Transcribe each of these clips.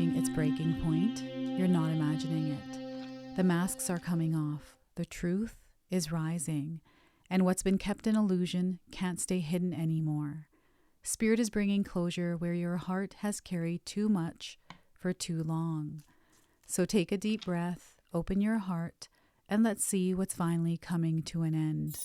reaching its breaking point. You're not imagining it. The masks are coming off. The truth is rising. And what's been kept in illusion can't stay hidden anymore. Spirit is bringing closure where your heart has carried too much for too long. So take a deep breath, open your heart, and let's see what's finally coming to an end.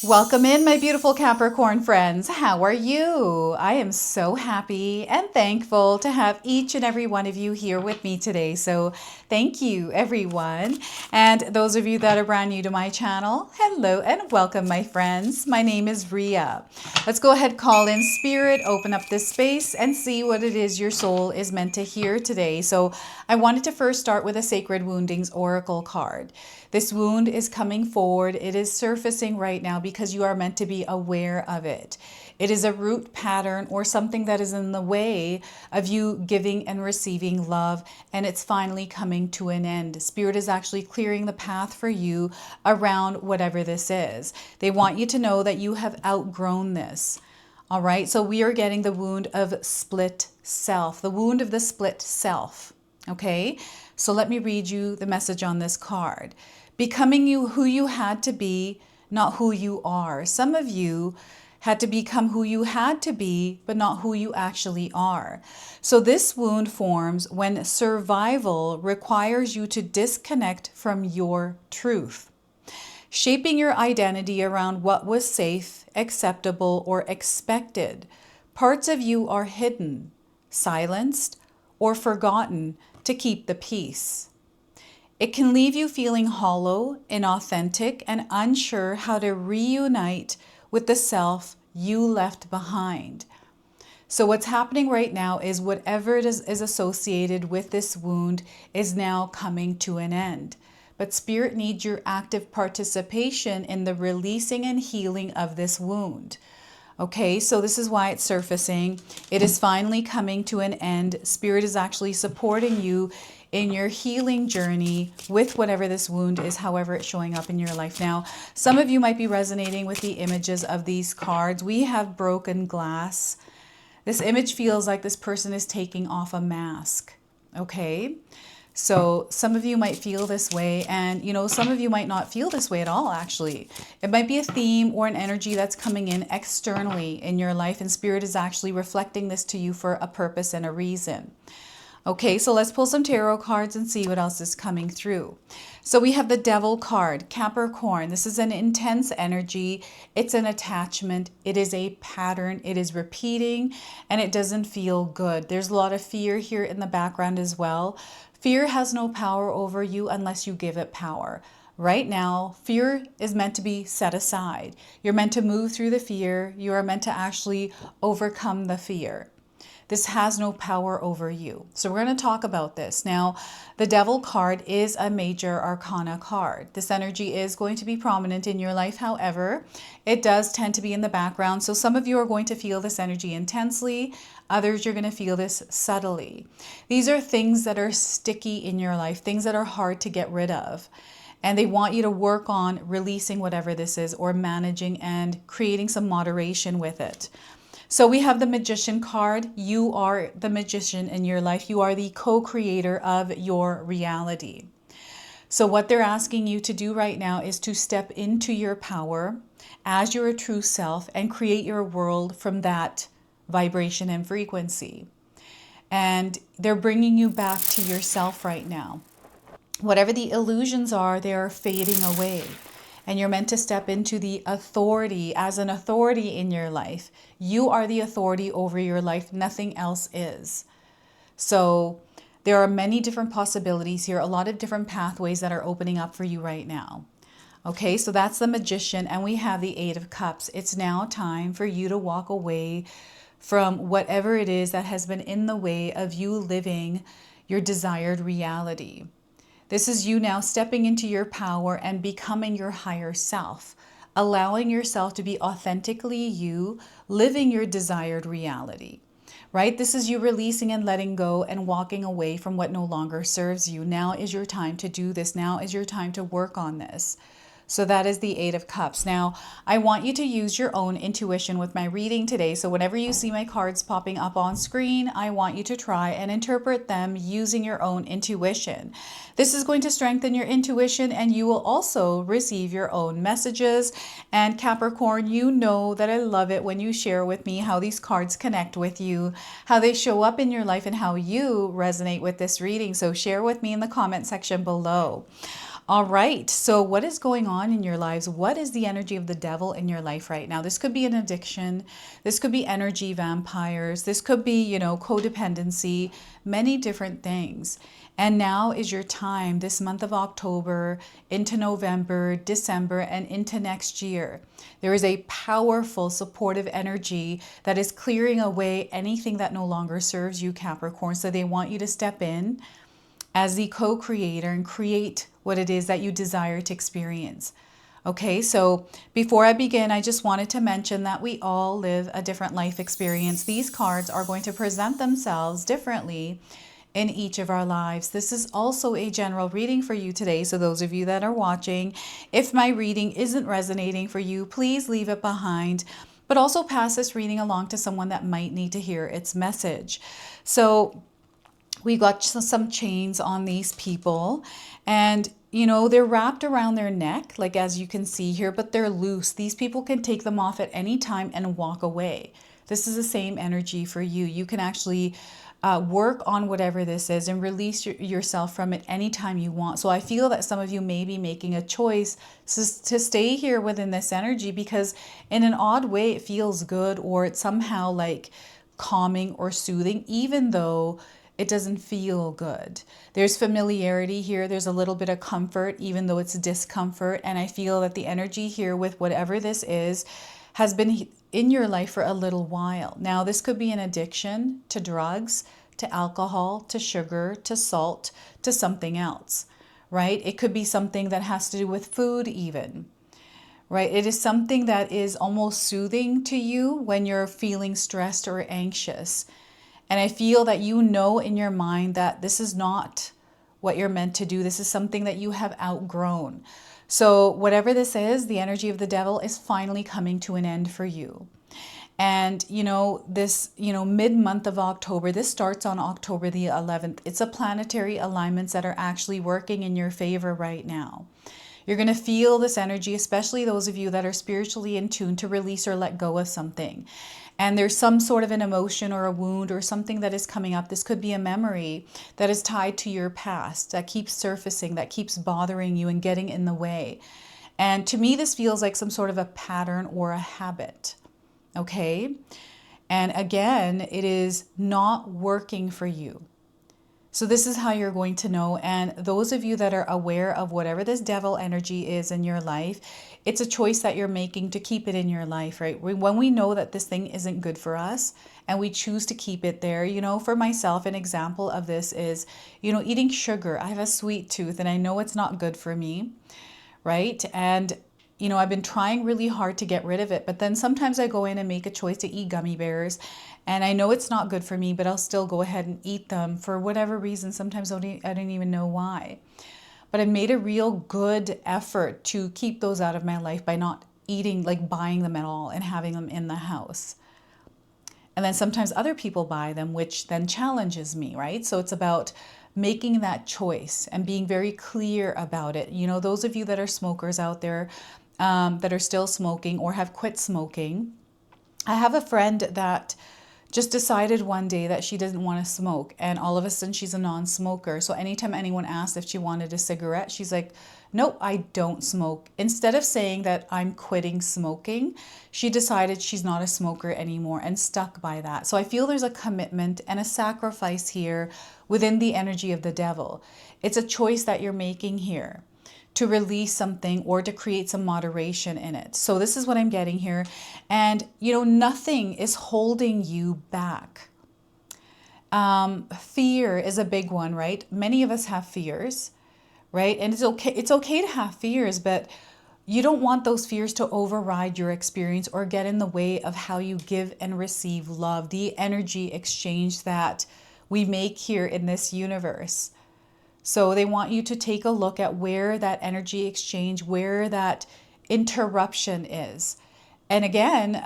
Welcome in, my beautiful Capricorn friends. How are you? I am so happy and thankful to have each and every one of you here with me today. So thank you, everyone. And those of you that are brand new to my channel, hello and welcome, my friends. My name is Ria. Let's go ahead, call in spirit, open up this space, and see what it is your soul is meant to hear today. So I wanted to first start with a Sacred Woundings Oracle card. This wound is coming forward. It is surfacing right now because you are meant to be aware of it. It is a root pattern or something that is in the way of you giving and receiving love, and it's finally coming to an end. Spirit is actually clearing the path for you around whatever this is. They want you to know that you have outgrown this. All right, so we are getting the wound of split self, the wound of the split self. Okay, so let me read you the message on this card. Becoming you who you had to be, not who you are. Some of you had to become who you had to be, but not who you actually are. So this wound forms when survival requires you to disconnect from your truth, shaping your identity around what was safe, acceptable, or expected. Parts of you are hidden, silenced, or forgotten to keep the peace. It can leave you feeling hollow, inauthentic, and unsure how to reunite with the self you left behind. So what's happening right now is whatever it is associated with this wound is now coming to an end. But Spirit needs your active participation in the releasing and healing of this wound. Okay, so this is why it's surfacing. It is finally coming to an end. Spirit is actually supporting you in your healing journey with whatever this wound is, however it's showing up in your life now. Some of you might be resonating with the images of these cards. We have broken glass. This image feels like this person is taking off a mask. Okay, so some of you might feel this way, and some of you might not feel this way at all, actually. It might be a theme or an energy that's coming in externally in your life, and Spirit is actually reflecting this to you for a purpose and a reason. Okay, so let's pull some tarot cards and see what else is coming through. So we have the Devil card, Capricorn. This is an intense energy. It's an attachment. It is a pattern. It is repeating, and it doesn't feel good. There's a lot of fear here in the background as well. Fear has no power over you unless you give it power. Right now, fear is meant to be set aside. You're meant to move through the fear. You are meant to actually overcome the fear. This has no power over you. So we're going to talk about this. Now, the Devil card is a major arcana card. This energy is going to be prominent in your life. However, it does tend to be in the background. So some of you are going to feel this energy intensely. Others, you're going to feel this subtly. These are things that are sticky in your life, things that are hard to get rid of. And they want you to work on releasing whatever this is, or managing and creating some moderation with it. So we have the Magician card. You are the magician in your life. You are the co-creator of your reality. So what they're asking you to do right now is to step into your power as your true self and create your world from that vibration and frequency. And they're bringing you back to yourself right now. Whatever the illusions are, they are fading away. And you're meant to step into the authority as an authority in your life. You are the authority over your life. Nothing else is. So there are many different possibilities here, a lot of different pathways that are opening up for you right now. Okay, so that's the Magician, and we have the Eight of Cups. It's now time for you to walk away from whatever it is that has been in the way of you living your desired reality. This is you now stepping into your power and becoming your higher self, allowing yourself to be authentically you, living your desired reality, right? This is you releasing and letting go and walking away from what no longer serves you. Now is your time to do this. Now is your time to work on this. So that is the Eight of Cups. Now, I want you to use your own intuition with my reading today. So whenever you see my cards popping up on screen, I want you to try and interpret them using your own intuition. This is going to strengthen your intuition, and you will also receive your own messages. And Capricorn, you know that I love it when you share with me how these cards connect with you, how they show up in your life, and how you resonate with this reading. So share with me in the comment section below. All right, so what is going on in your lives? What is the energy of the devil in your life right now? This could be an addiction. This could be energy vampires. This could be, codependency, many different things. And now is your time, this month of October, into November, December, and into next year. There is a powerful, supportive energy that is clearing away anything that no longer serves you, Capricorn. So they want you to step in as the co-creator and create what it is that you desire to experience. Okay, so before I begin, I just wanted to mention that we all live a different life experience. These cards are going to present themselves differently in each of our lives. This is also a general reading for you today. So those of you that are watching, if my reading isn't resonating for you, please leave it behind, but also pass this reading along to someone that might need to hear its message. So we got some chains on these people, and they're wrapped around their neck, like as you can see here, but they're loose. These people can take them off at any time and walk away. This is the same energy for you. You can actually work on whatever this is and release yourself from it anytime you want. So I feel that some of you may be making a choice to stay here within this energy because in an odd way it feels good, or it's somehow like calming or soothing, even though it doesn't feel good. There's familiarity here. There's a little bit of comfort, even though it's discomfort. And I feel that the energy here with whatever this is has been in your life for a little while. Now, this could be an addiction to drugs, to alcohol, to sugar, to salt, to something else, right? It could be something that has to do with food even, right? It is something that is almost soothing to you when you're feeling stressed or anxious. And I feel that in your mind that this is not what you're meant to do. This is something that you have outgrown. So whatever this is, the energy of the devil is finally coming to an end for you. And, this, mid-month of October, this starts on October the 11th. It's a planetary alignments that are actually working in your favor right now. You're going to feel this energy, especially those of you that are spiritually in tune, to release or let go of something. And there's some sort of an emotion or a wound or something that is coming up. This could be a memory that is tied to your past, that keeps surfacing, that keeps bothering you and getting in the way. And to me, this feels like some sort of a pattern or a habit. Okay? And again, it is not working for you. So this is how you're going to know. And those of you that are aware of whatever this devil energy is in your life, it's a choice that you're making to keep it in your life, right? When we know that this thing isn't good for us and we choose to keep it there, for myself, an example of this is, eating sugar. I have a sweet tooth and I know it's not good for me, right? And I've been trying really hard to get rid of it, but then sometimes I go in and make a choice to eat gummy bears, and I know it's not good for me, but I'll still go ahead and eat them for whatever reason. Sometimes I don't even know why. But I made a real good effort to keep those out of my life by not eating, like buying them at all and having them in the house. And then sometimes other people buy them, which then challenges me, right? So it's about making that choice and being very clear about it. Those of you that are smokers out there, that are still smoking or have quit smoking. I have a friend that just decided one day that she doesn't want to smoke, and all of a sudden she's a non-smoker. So anytime anyone asked if she wanted a cigarette, she's like, nope, I don't smoke. Instead of saying that I'm quitting smoking, she decided she's not a smoker anymore and stuck by that. So I feel there's a commitment and a sacrifice here within the energy of the devil. It's a choice that you're making here to release something or to create some moderation in it. So this is what I'm getting here. And, nothing is holding you back. Fear is a big one, right? Many of us have fears, right? And it's okay to have fears, but you don't want those fears to override your experience or get in the way of how you give and receive love, the energy exchange that we make here in this universe. So they want you to take a look at where that energy exchange, where that interruption is. And again,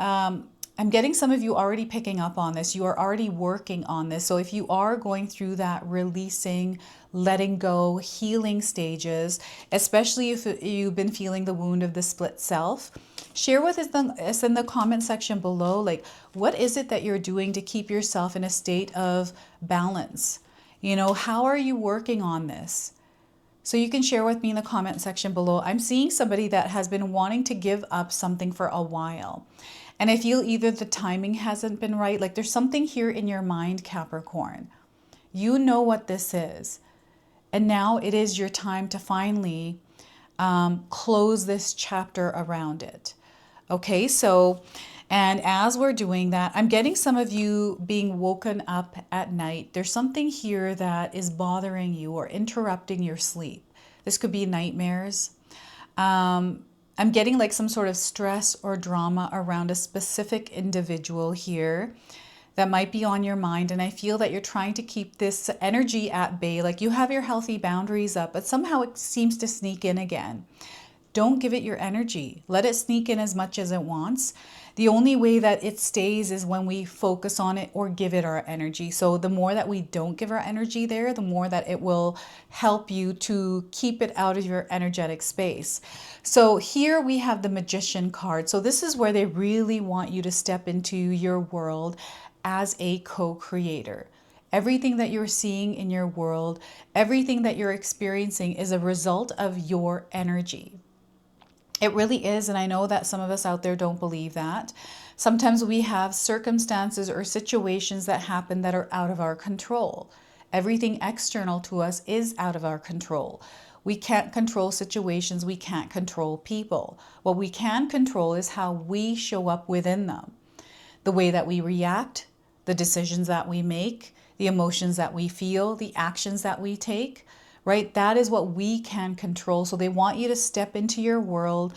I'm getting some of you already picking up on this. You are already working on this. So if you are going through that releasing, letting go, healing stages, especially if you've been feeling the wound of the split self, share with us in the comment section below, like, what is it that you're doing to keep yourself in a state of balance? You know, how are you working on this? So you can share with me in the comment section below. I'm seeing somebody that has been wanting to give up something for a while. And I feel either the timing hasn't been right, like there's something here in your mind, Capricorn. You know what this is. And now it is your time to finally close this chapter around it. Okay, so, and as we're doing that, I'm getting some of you being woken up at night. There's something here that is bothering you or interrupting your sleep. This could be nightmares. I'm getting like some sort of stress or drama around a specific individual here that might be on your mind. And I feel that you're trying to keep this energy at bay. Like you have your healthy boundaries up, but somehow it seems to sneak in again. Don't give it your energy. Let it sneak in as much as it wants. The only way that it stays is when we focus on it or give it our energy. So the more that we don't give our energy there, the more that it will help you to keep it out of your energetic space. So here we have the Magician card. So this is where they really want you to step into your world as a co-creator. Everything that you're seeing in your world, everything that you're experiencing is a result of your energy. It really is, and I know that some of us out there don't believe that. Sometimes we have circumstances or situations that happen that are out of our control. Everything external to us is out of our control. We can't control situations, we can't control people. What we can control is how we show up within them. The way that we react, the decisions that we make, the emotions that we feel, the actions that we take. Right? That is what we can control. So they want you to step into your world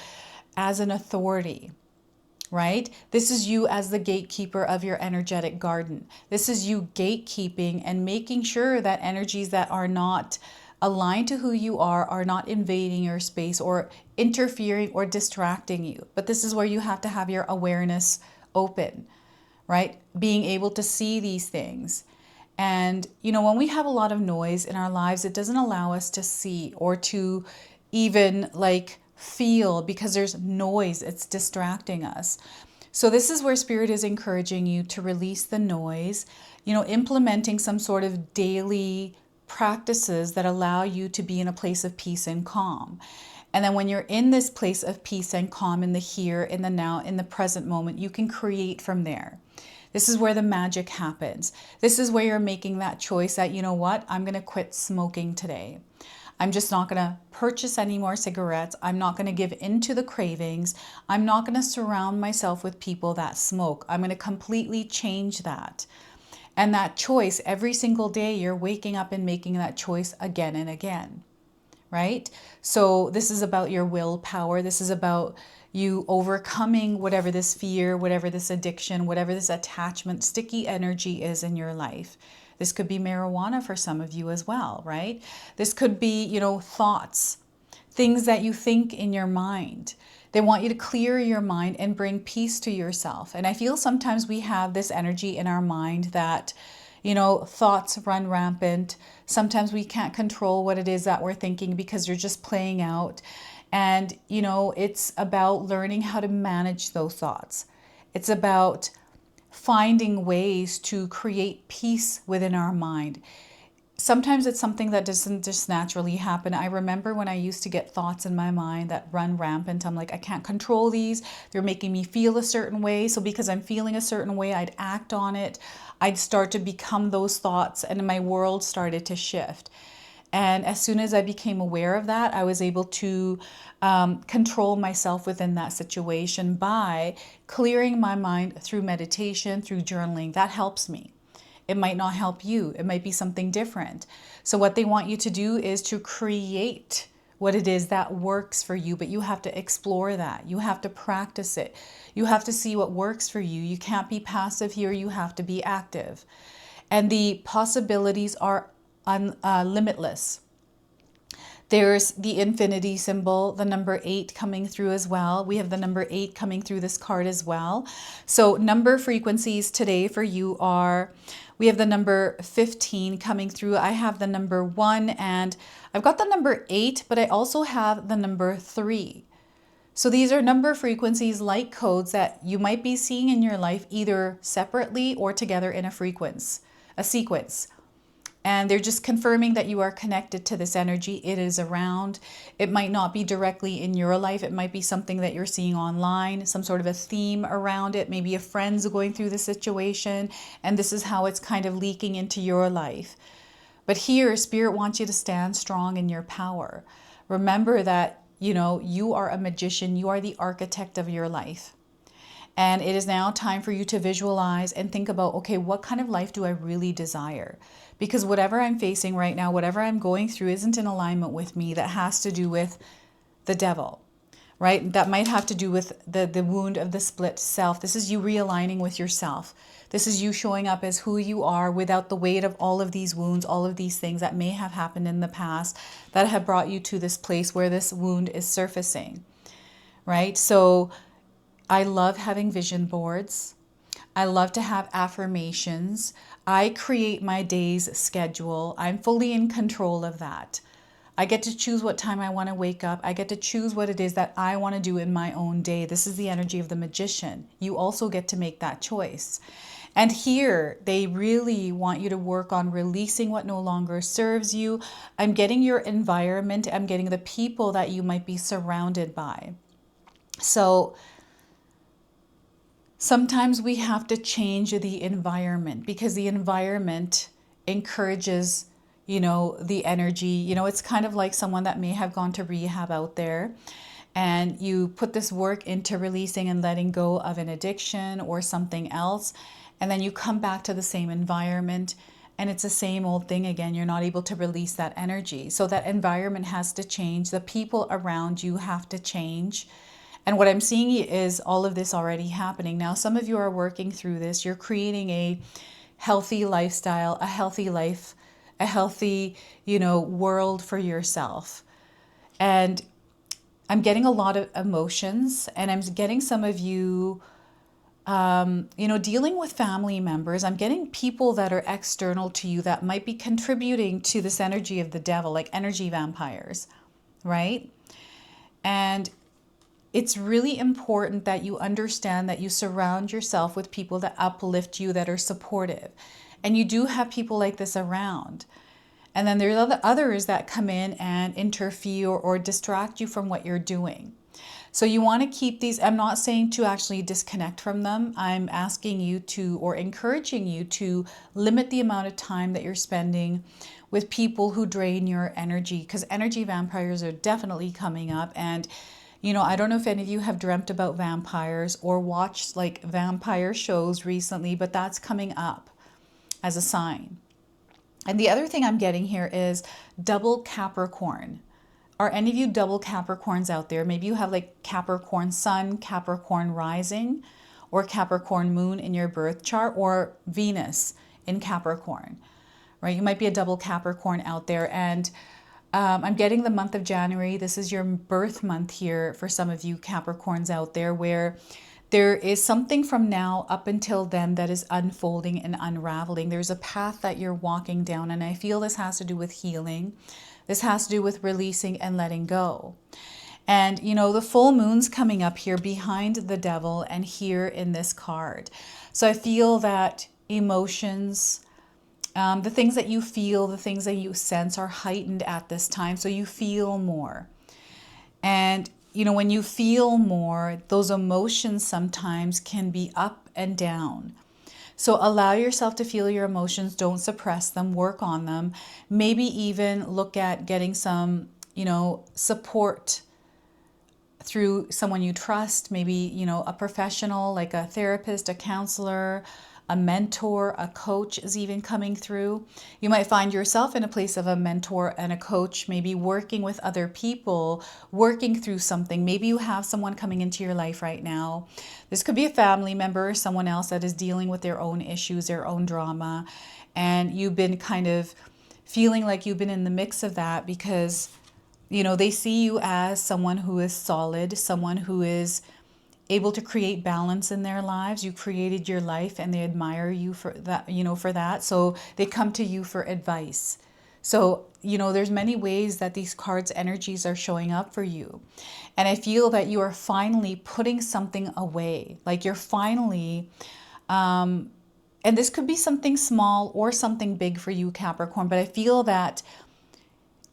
as an authority, right? This is you as the gatekeeper of your energetic garden. This is you gatekeeping and making sure that energies that are not aligned to who you are not invading your space or interfering or distracting you. But this is where you have to have your awareness open, right? Being able to see these things. And, you know, when we have a lot of noise in our lives, it doesn't allow us to see or to even like feel because there's noise. It's distracting us. So this is where Spirit is encouraging you to release the noise, you know, implementing some sort of daily practices that allow you to be in a place of peace and calm. And then when you're in this place of peace and calm in the here, in the now, in the present moment, you can create from there. This is where the magic happens. This is where you're making that choice that, you know what, I'm going to quit smoking today. I'm just not going to purchase any more cigarettes. I'm not going to give in to the cravings. I'm not going to surround myself with people that smoke. I'm going to completely change that. And that choice, every single day, you're waking up and making that choice again and again, right? So this is about your willpower. This is about you overcoming whatever this fear, whatever this addiction, whatever this attachment, sticky energy is in your life. This could be marijuana for some of you as well, right? This could be, you know, thoughts, things that you think in your mind. They want you to clear your mind and bring peace to yourself. And I feel sometimes we have this energy in our mind that, you know, thoughts run rampant. Sometimes we can't control what it is that we're thinking because they're just playing out. And, you know, it's about learning how to manage those thoughts. It's about finding ways to create peace within our mind. Sometimes it's something that doesn't just naturally happen. I remember when I used to get thoughts in my mind that run rampant. I'm like, I can't control these. They're making me feel a certain way. So because I'm feeling a certain way, I'd act on it. I'd start to become those thoughts and my world started to shift. And as soon as I became aware of that, I was able to control myself within that situation by clearing my mind through meditation, through journaling. That helps me. It might not help you. It might be something different. So what they want you to do is to create what it is that works for you, but you have to explore that. You have to practice it. You have to see what works for you. You can't be passive here. You have to be active. And the possibilities are limitless. There's the infinity symbol, the number 8 coming through as well. We have the number 8 coming through this card as well. So number frequencies today for you are, we have the number 15 coming through. I have the number 1 and I've got the number 8, but I also have the number 3. So these are number frequencies like codes that you might be seeing in your life either separately or together in a sequence. And they're just confirming that you are connected to this energy. It is around. It might not be directly in your life. It might be something that you're seeing online, some sort of a theme around it. Maybe a friend's going through the situation, and this is how it's kind of leaking into your life. But here, Spirit wants you to stand strong in your power. Remember that, you know, you are a magician. You are the architect of your life. And it is now time for you to visualize and think about, okay, what kind of life do I really desire? Because whatever I'm facing right now, whatever I'm going through isn't in alignment with me. That has to do with the devil, right? That might have to do with the wound of the split self. This is you realigning with yourself. This is you showing up as who you are without the weight of all of these wounds, all of these things that may have happened in the past that have brought you to this place where this wound is surfacing, right? So I love having vision boards. I love to have affirmations. I create my day's schedule. I'm fully in control of that. I get to choose what time I want to wake up. I get to choose what it is that I want to do in my own day. This is the energy of the magician. You also get to make that choice. And here, they really want you to work on releasing what no longer serves you. I'm getting your environment. I'm getting the people that you might be surrounded by. So sometimes we have to change the environment because the environment encourages, you know, the energy. You know, it's kind of like someone that may have gone to rehab out there, and you put this work into releasing and letting go of an addiction or something else, and then you come back to the same environment and it's the same old thing again. You're not able to release that energy. So that environment has to change. The people around you have to change. And what I'm seeing is all of this already happening. Now, some of you are working through this. You're creating a healthy lifestyle, a healthy life, a healthy, you know, world for yourself. And I'm getting a lot of emotions, and I'm getting some of you, you know, dealing with family members. I'm getting people that are external to you that might be contributing to this energy of the devil, like energy vampires, right? And it's really important that you understand that you surround yourself with people that uplift you, that are supportive. And you do have people like this around. And then there's others that come in and interfere or distract you from what you're doing. So you want to keep these. I'm not saying to actually disconnect from them. I'm asking you to, or encouraging you to, limit the amount of time that you're spending with people who drain your energy, because energy vampires are definitely coming up. And you know, I don't know if any of you have dreamt about vampires or watched like vampire shows recently, but that's coming up as a sign. And the other thing I'm getting here is double Capricorn. Are any of you double Capricorns out there? Maybe you have like Capricorn Sun, Capricorn Rising, or Capricorn Moon in your birth chart, or Venus in Capricorn, right? You might be a double Capricorn out there. And I'm getting the month of January. This is your birth month here for some of you Capricorns out there, where there is something from now up until then that is unfolding and unraveling. There's a path that you're walking down, and I feel this has to do with healing. This has to do with releasing and letting go. And, you know, the full moon's coming up here behind the devil and here in this card. So I feel that emotions, the things that you feel, the things that you sense are heightened at this time. So you feel more. And, you know, when you feel more, those emotions sometimes can be up and down. So allow yourself to feel your emotions. Don't suppress them. Work on them. Maybe even look at getting some, you know, support through someone you trust. Maybe, you know, a professional like a therapist, a counselor, a mentor, a coach is even coming through. You might find yourself in a place of a mentor and a coach, maybe working with other people, working through something. Maybe you have someone coming into your life right now. This could be a family member or someone else that is dealing with their own issues, their own drama. And you've been kind of feeling like you've been in the mix of that because You know, they see you as someone who is solid, someone who is able to create balance in their lives. You created your life and they admire you for that, you know, for that. So they come to you for advice. So, you know, there's many ways that these cards' energies are showing up for you. And I feel that you are finally putting something away. Like you're finally, and this could be something small or something big for you, Capricorn, but I feel that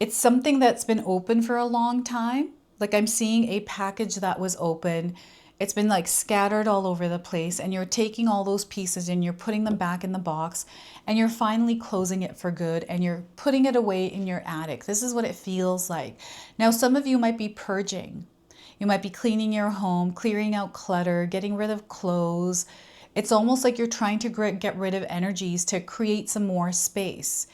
it's something that's been open for a long time. Like I'm seeing a package that was open. It's been like scattered all over the place, and you're taking all those pieces and you're putting them back in the box, and you're finally closing it for good, and you're putting it away in your attic. This is what it feels like. Now, some of you might be purging. You might be cleaning your home, clearing out clutter, getting rid of clothes. It's almost like you're trying to get rid of energies to create some more space,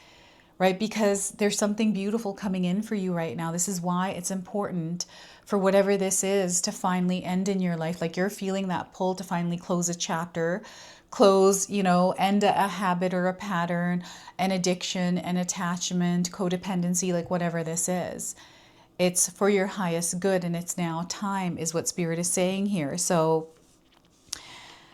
right? Because there's something beautiful coming in for you right now. This is why it's important for whatever this is to finally end in your life. Like you're feeling that pull to finally close a chapter, close, you know, end a habit or a pattern, an addiction, an attachment, codependency, like whatever this is. It's for your highest good, and it's now time, is what Spirit is saying here. So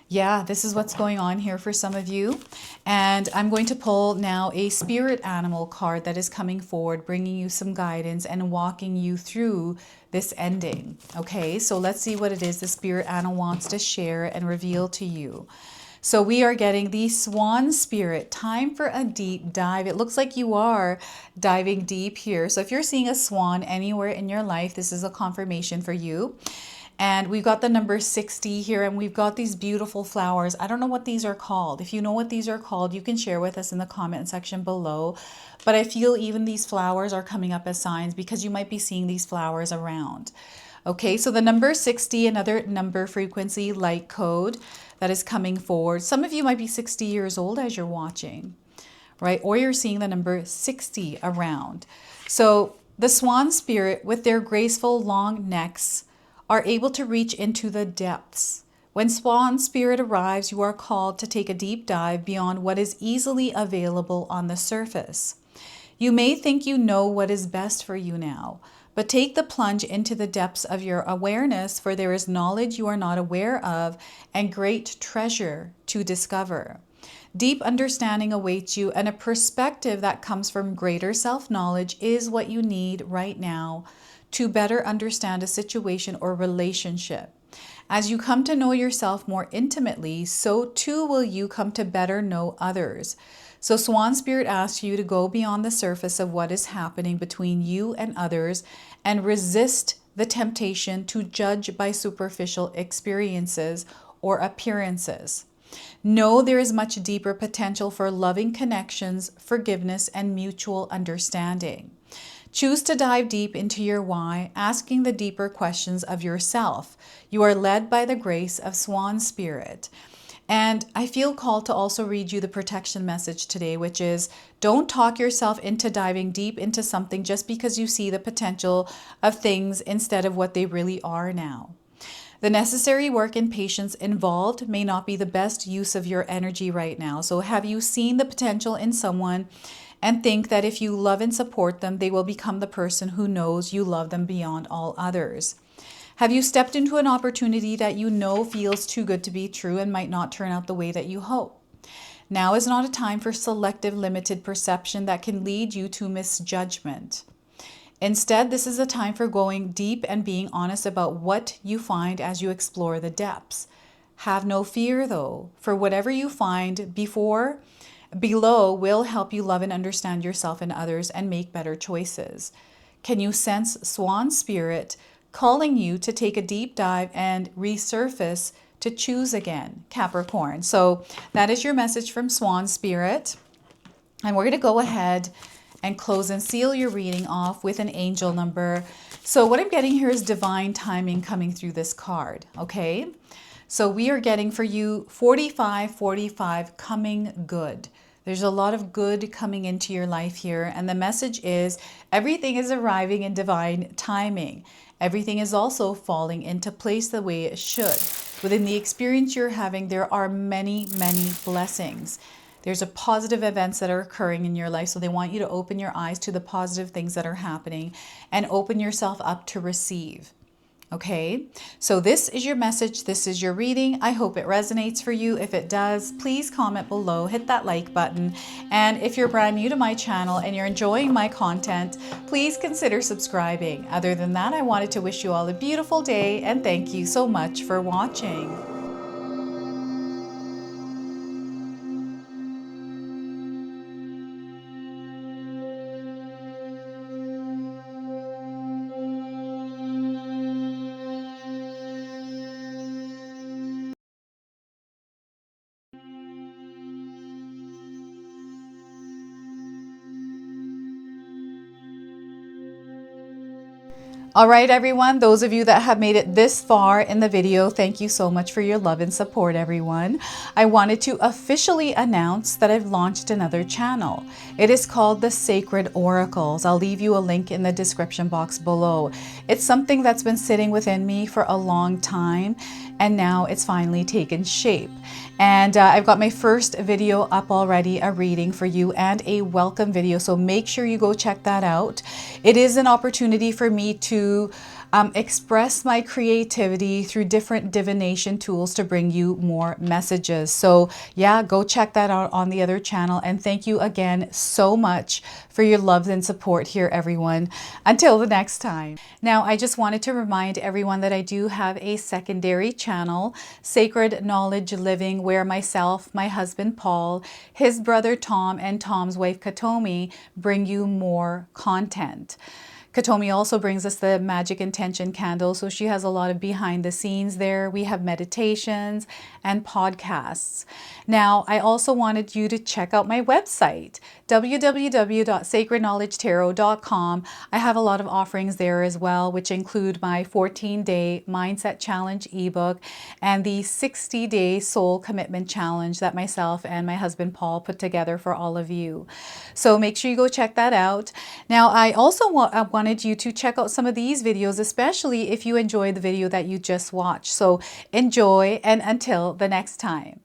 yeah, this is what's going on here for some of you. And I'm going to pull now a spirit animal card that is coming forward, bringing you some guidance and walking you through this ending. Okay, so let's see what it is the spirit animal wants to share and reveal to you. So we are getting the Swan Spirit. Time for a deep dive. It looks like you are diving deep here. So if you're seeing a swan anywhere in your life, this is a confirmation for you. And we've got the number 60 here, and we've got these beautiful flowers. I don't know what these are called. If you know what these are called, you can share with us in the comment section below. But I feel even these flowers are coming up as signs because you might be seeing these flowers around. Okay, so the number 60, another number frequency light code that is coming forward. Some of you might be 60 years old as you're watching, right? Or you're seeing the number 60 around. So the Swan Spirit, with their graceful long necks, are able to reach into the depths. When Swan Spirit arrives, you are called to take a deep dive beyond what is easily available on the surface. You may think you know what is best for you now, but take the plunge into the depths of your awareness, for there is knowledge you are not aware of and great treasure to discover. Deep understanding awaits you, and a perspective that comes from greater self-knowledge is what you need right now to better understand a situation or relationship. As you come to know yourself more intimately, so too will you come to better know others. So Swan Spirit asks you to go beyond the surface of what is happening between you and others and resist the temptation to judge by superficial experiences or appearances. Know there is much deeper potential for loving connections, forgiveness, and mutual understanding. Choose to dive deep into your why, asking the deeper questions of yourself. You are led by the grace of Swan Spirit. And I feel called to also read you the protection message today, which is don't talk yourself into diving deep into something just because you see the potential of things instead of what they really are now. The necessary work and patience involved may not be the best use of your energy right now. So have you seen the potential in someone and think that if you love and support them, they will become the person who knows you love them beyond all others? Have you stepped into an opportunity that you know feels too good to be true and might not turn out the way that you hope? Now is not a time for selective, limited perception that can lead you to misjudgment. Instead, this is a time for going deep and being honest about what you find as you explore the depths. Have no fear, though, for whatever you find below will help you love and understand yourself and others and make better choices. Can you sense Swan Spirit calling you to take a deep dive and resurface to choose again, Capricorn? So that is your message from Swan Spirit. And we're going to go ahead and close and seal your reading off with an angel number. So what I'm getting here is divine timing coming through this card, okay? So we are getting for you 4545 coming good. There's a lot of good coming into your life here. And the message is everything is arriving in divine timing. Everything is also falling into place the way it should. Within the experience you're having, there are many, many blessings. There's a positive events that are occurring in your life. So they want you to open your eyes to the positive things that are happening and open yourself up to receive. Okay, so this is your message. This is your reading. I hope it resonates for you. If it does, please comment below, hit that like button. And if you're brand new to my channel and you're enjoying my content, please consider subscribing. Other than that, I wanted to wish you all a beautiful day and thank you so much for watching. All right, everyone, those of you that have made it this far in the video, thank you so much for your love and support, everyone. I wanted to officially announce that I've launched another channel. It is called The Sacred Oracles. I'll leave you a link in the description box below. It's something that's been sitting within me for a long time, and now it's finally taken shape. And I've got my first video up already, a reading for you and a welcome video. So make sure you go check that out. It is an opportunity for me to express my creativity through different divination tools to bring you more messages. So yeah, go check that out on the other channel. And thank you again so much for your love and support here, everyone. Until the next time. Now, I just wanted to remind everyone that I do have a secondary channel, Sacred Knowledge Living, where myself, my husband Paul, his brother Tom, and Tom's wife Katomi bring you more content. Katomi also brings us the Magic Intention candle, so she has a lot of behind the scenes there. We have meditations and podcasts. Now, I also wanted you to check out my website, www.sacredknowledgetarot.com. I have a lot of offerings there as well, which include my 14-day Mindset Challenge ebook and the 60-day Soul Commitment Challenge that myself and my husband Paul put together for all of you. So make sure you go check that out. Now, I also wanted you to check out some of these videos, especially if you enjoyed the video that you just watched. So enjoy, and until the next time.